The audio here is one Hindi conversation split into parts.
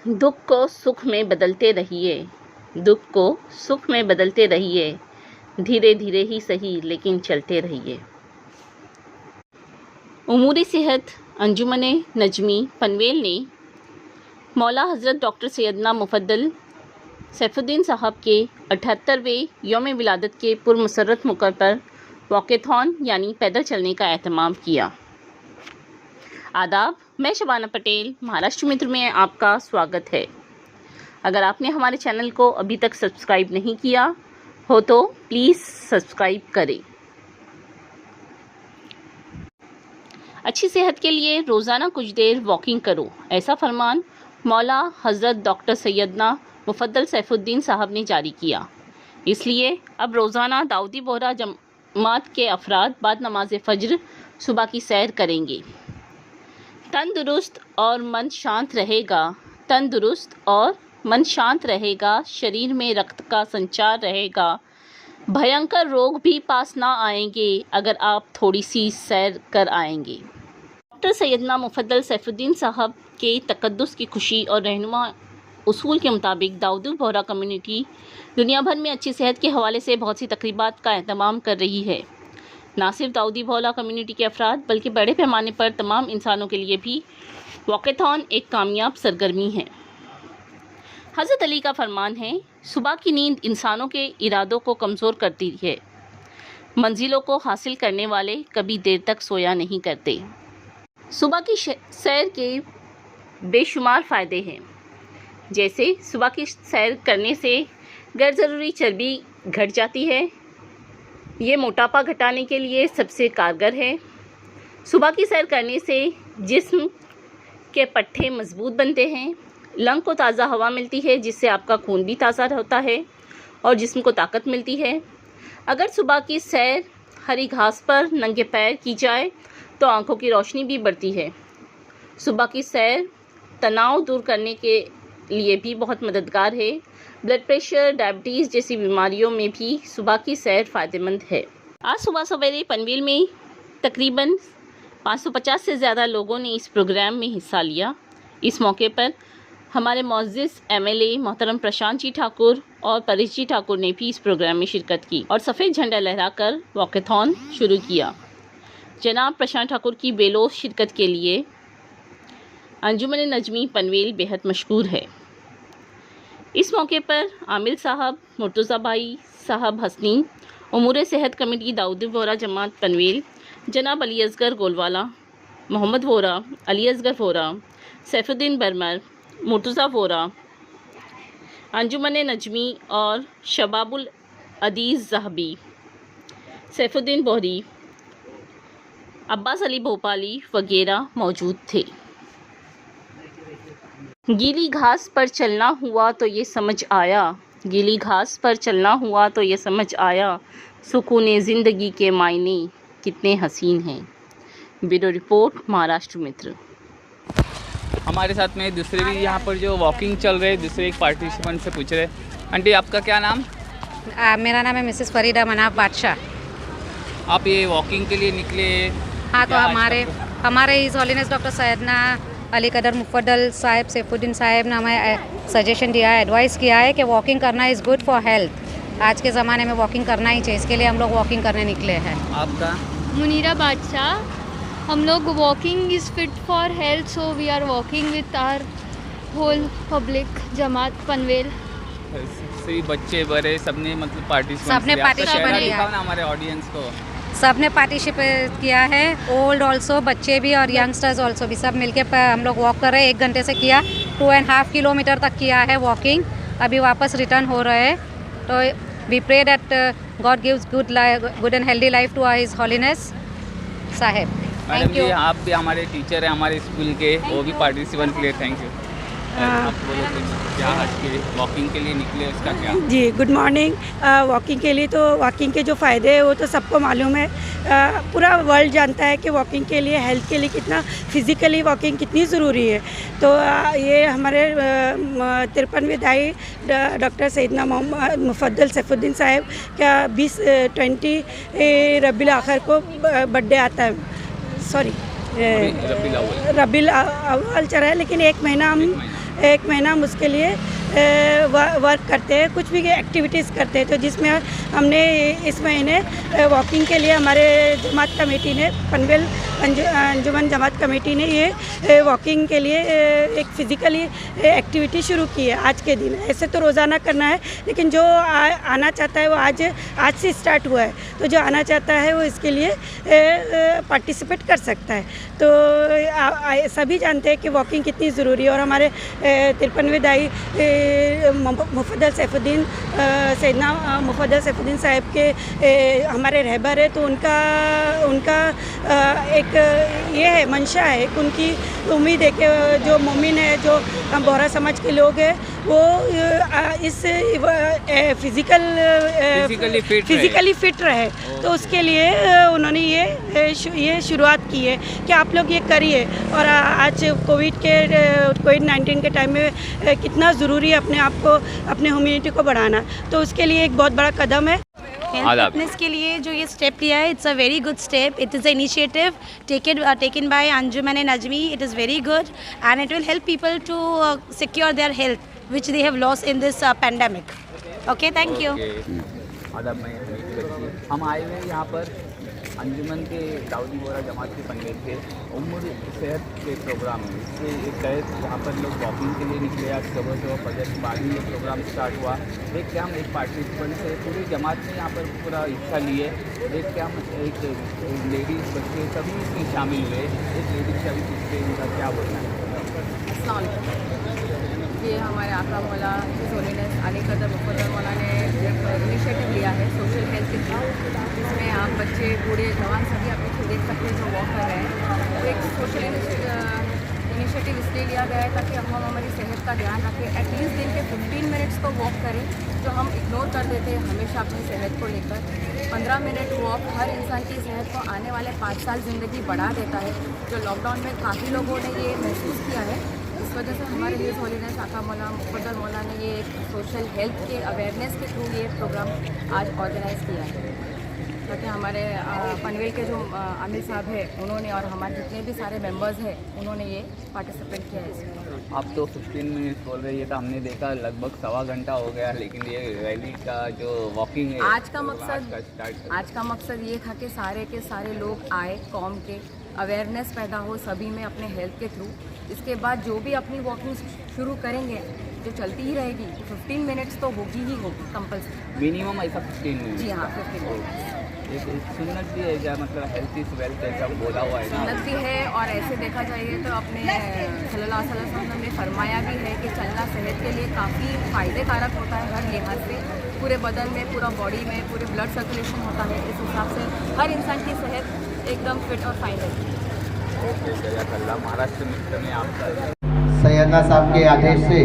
दुख को सुख में बदलते रहिए, दुख को सुख में बदलते रहिए, धीरे धीरे ही सही लेकिन चलते रहिए। उमूर सेहत अंजुमन नजमी पनवेल ने मौला हज़रत डॉक्टर सैयदना मुफद्दल सैफुद्दीन साहब के 78वें यौम विलादत के पुरमसरत मौके पर वॉकेथॉन यानी पैदल चलने का एहतमाम किया। आदाब, मैं शबाना पटेल, महाराष्ट्र मित्र में आपका स्वागत है। अगर आपने हमारे चैनल को अभी तक सब्सक्राइब नहीं किया हो तो प्लीज़ सब्सक्राइब करें। अच्छी सेहत के लिए रोज़ाना कुछ देर वॉकिंग करो, ऐसा फरमान मौला हज़रत डॉक्टर सैयदना मुफद्दल सैफुद्दीन साहब ने जारी किया। इसलिए अब रोज़ाना दाऊदी बोहरा जमात के अफराद बाद नमाज फ़ज्र सुबह की सैर करेंगे। तंदुरुस्त और मन शांत रहेगा, तंदुरुस्त और मन शांत रहेगा, शरीर में रक्त का संचार रहेगा, भयंकर रोग भी पास ना आएंगे अगर आप थोड़ी सी सैर कर आएंगे। डॉक्टर सैयदना मुफद्दल सैफुद्दीन साहब के तकद्दुस की खुशी और रहनुमा उसूल के मुताबिक दाऊदी बोहरा कम्युनिटी दुनिया भर में अच्छी सेहत के हवाले से बहुत सी तकरीबात का एहतमाम कर रही है। ना सिर्फ दाऊदी बोहरा कम्युनिटी के अफराद बल्कि बड़े पैमाने पर तमाम इंसानों के लिए भी वॉकेथॉन एक कामयाब सरगर्मी है। हज़रत अली का फरमान है, सुबह की नींद इंसानों के इरादों को कमज़ोर करती है। मंजिलों को हासिल करने वाले कभी देर तक सोया नहीं करते। सुबह की सैर के बेशुमार फ़ायदे हैं, जैसे सुबह की सैर करने से गैर ज़रूरी चर्बी घट जाती है। ये मोटापा घटाने के लिए सबसे कारगर है। सुबह की सैर करने से जिस्म के पट्टे मजबूत बनते हैं, लंग को ताज़ा हवा मिलती है जिससे आपका खून भी ताज़ा होता है और जिस्म को ताकत मिलती है। अगर सुबह की सैर हरी घास पर नंगे पैर की जाए तो आंखों की रोशनी भी बढ़ती है। सुबह की सैर तनाव दूर करने के लिए भी बहुत मददगार है। ब्लड प्रेशर, डायबिटीज़ जैसी बीमारियों में भी सुबह की सैर फ़ायदेमंद है। आज सुबह सवेरे पनवेल में तकरीबन 550 से ज़्यादा लोगों ने इस प्रोग्राम में हिस्सा लिया। इस मौके पर हमारे मुअज़्ज़िज़ MLA मोहतरम प्रशांत जी ठाकुर और परेश जी ठाकुर ने भी इस प्रोग्राम में शिरकत की और सफ़ेद झंडा लहराकर वॉकेथॉन शुरू किया। जनाब प्रशांत ठाकुर की बेलोस शिरकत के लिए अंजुमन नजमी पनवेल बेहद मशहूर है। इस मौके पर आमिल साहब, मुर्तज़ा भाई साहब हसनी, उमूर सेहत कमेटी दाऊदी बोहरा जमात पनवेल, जनाब अली असगर गोलवाला, मोहम्मद वोरा, अली असगर वोरा, सैफुद्दीन बरमर, मुर्तज़ा वोरा, अंजुमन नजमी और शबाबुल अदीज़ ज़हबी, सैफुद्दीन बोहरी, अब्बास अली भोपाली वगैरह मौजूद थे। गीली घास पर चलना हुआ तो ये समझ आया, गीली घास पर चलना हुआ तो ये समझ आया, सुकून ज़िंदगी के मायने कितने हसीन हैं। ब्यूरो रिपोर्ट, महाराष्ट्र मित्र। हमारे साथ में दूसरे भी यहाँ पर जो वॉकिंग चल रहे दूसरे एक पार्टिसिपेंट से पूछ रहे। आंटी, आपका क्या नाम? मेरा नाम है मिसेस फरीदा मनाफ बादशाह। आप ये वॉकिंग के लिए निकले? हाँ, तो हमारे हिज हॉलीनेस डॉक्टर सैयदना अली कदर मुफद्दल साहब सैफुद्दीन साहब ने हमें सजेशन दिया है, एडवाइस किया है कि वॉकिंग करना इज़ गुड फॉर हेल्थ। आज के ज़माने में वॉकिंग करना ही चाहिए, इसके लिए हम लोग वॉकिंग करने निकले हैं। आपका? मुनीरा बादशाह। हम लोग walking is fit for health, so we are walking with our whole public जमात पनवेल। सही, बच्चे बड़े सबने मतलब पार्टिसिपेट किया ना हमारे ऑडियंस को। सबने पार्टिसिपेट किया है, ओल्ड ऑल्सो, बच्चे भी और यंगस्टर्स ऑल्सो भी, सब मिलके हम लोग वॉक कर रहे हैं। 1 घंटे से किया, 2.5 किलोमीटर तक किया है वॉकिंग। अभी वापस रिटर्न हो रहे हैं। तो we pray that God gives good and healthy life to his holiness साहब। Thank you. आप भी हमारे टीचर हैं हमारे स्कूल के, वो भी पार्टिसिपेंट के लिए थैंक यू। आप बोलो क्या आज के वॉकिंग के लिए निकले, उसका क्या? जी, गुड मॉर्निंग। वॉकिंग के लिए तो वॉकिंग के जो फ़ायदे हैं वो तो सबको मालूम है। पूरा वर्ल्ड जानता है कि वॉकिंग के लिए, हेल्थ के लिए कितना फिज़िकली वॉकिंग कितनी ज़रूरी है। तो ये हमारे 53वें दाई डॉक्टर सैयदना मुफद्दल सैफुद्दीन साहब का 20 रबीउल आखिर को बर्थडे आता है। सॉरी, रबीउल अव्वल चल रहा है, लेकिन 1 महीना हम 1 महीना हम उसके लिए वर्क करते हैं, कुछ भी एक्टिविटीज़ करते हैं। तो जिसमें हमने इस महीने वॉकिंग के लिए हमारे जमात कमेटी ने, पनवेल अंजुमन जमात कमेटी ने ये वॉकिंग के लिए एक फ़िज़िकली एक्टिविटी शुरू की है आज के दिन। ऐसे तो रोज़ाना करना है, लेकिन जो आना चाहता है वो आज से स्टार्ट हुआ है, तो जो आना चाहता है वो इसके लिए पार्टिसिपेट कर सकता है। तो सभी जानते हैं कि वॉकिंग कितनी ज़रूरी है। और हमारे 53वें दाई मुफद्दल सैफुद्दीन सैयदना मुफद्दल सैफुद्दीन साहब के हमारे रहबर है, तो उनका एक ये है, मंशा है, एक उनकी उम्मीद है कि जो मोमिन है, जो बोहरा समाज के लोग हैं, वो इस फिज़िकली फिट रहे। तो उसके लिए उन्होंने ये शुरुआत की है कि आप लोग ये करिए। और आज कोविड-19 के टाइम में कितना ज़रूरी है अपने आप को, अपने ह्यूमैनिटी को बढ़ाना, तो उसके लिए एक बहुत बड़ा कदम है। हेल्थ फिटनेस के लिए जो ये स्टेप लिया है, it's a very good step. It is a initiative taken by Anjuman and Najmi. It is very good and it will help people to secure their health which they have lost in this pandemic. Okay, thank you. आदाब, मैं हम आए हुए हैं यहाँ पर अंजुमन के दाऊदी बोहरा जमात के पनवेल के उम्र सेहत के प्रोग्राम में, इससे एक तहत यहाँ पर लोग वॉकिंग के लिए निकले। आज सुबह फजर के बाद ही ये प्रोग्राम स्टार्ट हुआ। एक क्या हम एक पार्टिसिपेंट से पूरी जमात ने यहाँ पर पूरा हिस्सा लिए। एक क्या हम एक लेडीज़ बच्चे सभी इसमें शामिल हुए। एक लेडीज़ से अभी पूछते हैं उनका क्या बोलना है। ये हमारे आका मौला हिज होलीनेस अली कदर मुफद्दल मौला ने एक इनिशिएटिव लिया है सोशल हेल्थ के थ्रू, जिसमें आप बच्चे बूढ़े जवान सभी आप पीछे देख सकते हैं जो वॉक कर रहे हैं। तो एक सोशल इनिशिएटिव इसलिए लिया गया है ताकि हम हमारी सेहत का ध्यान रखें। एटलीस्ट दिन के 15 मिनट्स तो वॉक करें, जो हम इग्नोर कर देते हैं हमेशा अपनी सेहत को लेकर। 15 मिनट वॉक हर इंसान की सेहत को आने वाले 5 साल ज़िंदगी बढ़ा देता है। जो लॉकडाउन में काफ़ी लोगों ने ये महसूस किया है, इस वजह से हमारे हिज होलीनेस आका मौला मुफद्दल मौला ने ये एक सोशल हेल्थ के अवेयरनेस के थ्रू ये प्रोग्राम आज ऑर्गेनाइज़ किया है, ताकि हमारे पनवेल के जो आमिर साहब है उन्होंने और हमारे जितने भी सारे मेंबर्स हैं उन्होंने ये पार्टिसिपेट किया है इसमें। आप तो 15 मिनट बोल रहे हैं, तो हमने देखा लगभग 1.25 घंटा हो गया, लेकिन ये रैली का जो वॉकिंग है आज का मकसद ये था कि सारे के सारे लोग आए, कौम के अवेयरनेस पैदा हो सभी में अपने हेल्थ के थ्रू। इसके बाद जो भी अपनी वॉकिंग शुरू करेंगे, जो चलती ही रहेगी, 15 मिनट्स तो होगी ही होगी कंपल्सरी, मिनिमम ऐसा 15 मिनट। जी हाँ, 15 मिनट्स। एक सुन्नत भी है क्या, मतलब हेल्थ इज वेल्थ ऐसा बोला हुआ है ना? सुन्नत भी है, और ऐसे देखा जाइए तो अपने सल्लल्लाहु अलैहि वसल्लम ने फरमाया भी है कि चलना सेहत के लिए काफ़ी फ़ायदे कारक होता है हर लिहाज से। पूरे बदन में, पूरा बॉडी में, पूरे ब्लड सर्कुलेशन होता है। इस हिसाब से हर इंसान की सेहत एकदम फिट और फाइन रहती है। महाराष्ट्र मित्र में आपका सैयदना साहब के आदेश से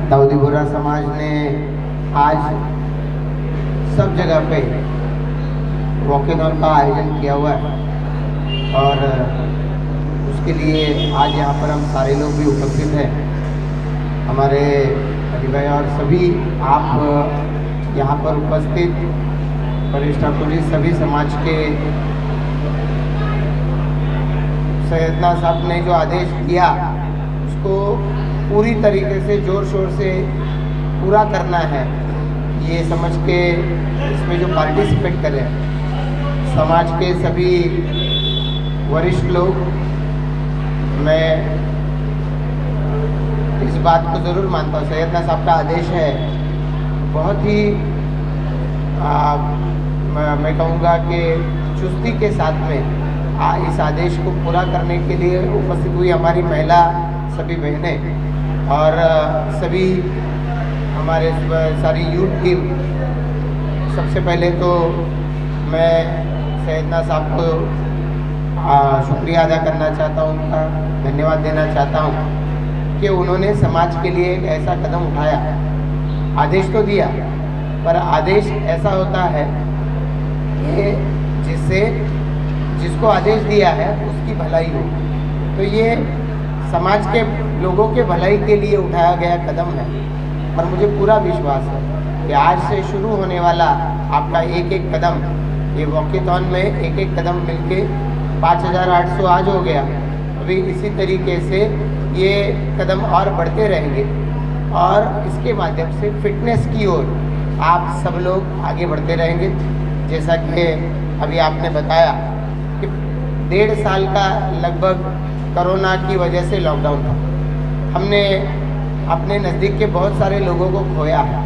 दाऊदी बोहरा समाज ने आज सब जगह पे वॉकिंग का आयोजन किया हुआ है, और उसके लिए आज यहाँ पर हम सारे लोग भी उपस्थित हैं। हमारे अली भाई और सभी आप यहाँ पर उपस्थित वरिष्ठ पुलिस सभी समाज के सैयदना साहब ने जो आदेश किया उसको पूरी तरीके से ज़ोर शोर से पूरा करना है, ये समझ के इसमें जो पार्टिसिपेट करें समाज के सभी वरिष्ठ लोग। मैं इस बात को ज़रूर मानता हूँ, सैयदना साहब का आदेश है, बहुत ही मैं कहूँगा कि चुस्ती के साथ में इस आदेश को पूरा करने के लिए उपस्थित हुई हमारी महिला सभी बहनें और सभी हमारे सारी यूथ टीम। सबसे पहले तो मैं सैयदना साहब को शुक्रिया अदा करना चाहता हूँ, उनका धन्यवाद देना चाहता हूँ कि उन्होंने समाज के लिए एक ऐसा कदम उठाया। आदेश तो दिया, पर आदेश ऐसा होता है कि जिसको आदेश दिया है उसकी भलाई हो। तो ये समाज के लोगों के भलाई के लिए उठाया गया कदम है, और मुझे पूरा विश्वास है कि आज से शुरू होने वाला आपका एक एक कदम, ये वॉकेथॉन में एक एक कदम मिलके 5800 आज हो गया। अभी इसी तरीके से ये कदम और बढ़ते रहेंगे और इसके माध्यम से फिटनेस की ओर आप सब लोग आगे बढ़ते रहेंगे। जैसा कि अभी आपने बताया कि 1.5 साल का लगभग कोरोना की वजह से लॉकडाउन था, हमने अपने नज़दीक के बहुत सारे लोगों को खोया है,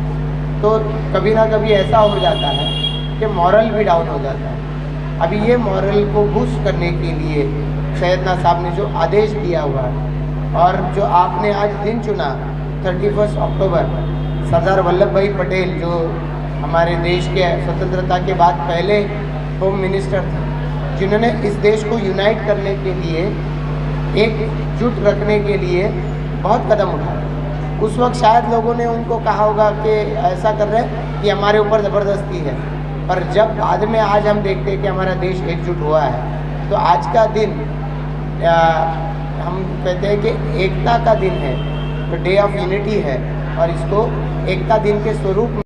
तो कभी ना कभी ऐसा हो जाता है कि मॉरल भी डाउन हो जाता है। अभी ये मॉरल को बूस्ट करने के लिए सैयदना साहब ने जो आदेश दिया हुआ है और जो आपने आज दिन चुना 31 अक्टूबर, सरदार वल्लभ भाई पटेल जो हमारे देश के स्वतंत्रता के बाद पहले होम मिनिस्टर थे, जिन्होंने इस देश को यूनाइट करने के लिए, एकजुट रखने के लिए बहुत कदम उठाए। उस वक्त शायद लोगों ने उनको कहा होगा कि ऐसा कर रहे हैं कि हमारे ऊपर ज़बरदस्ती है, पर जब बाद में आज हम देखते हैं कि हमारा देश एकजुट हुआ है, तो आज का दिन हम कहते हैं कि एकता का दिन है, तो डे ऑफ यूनिटी है और इसको एकता दिन के स्वरूप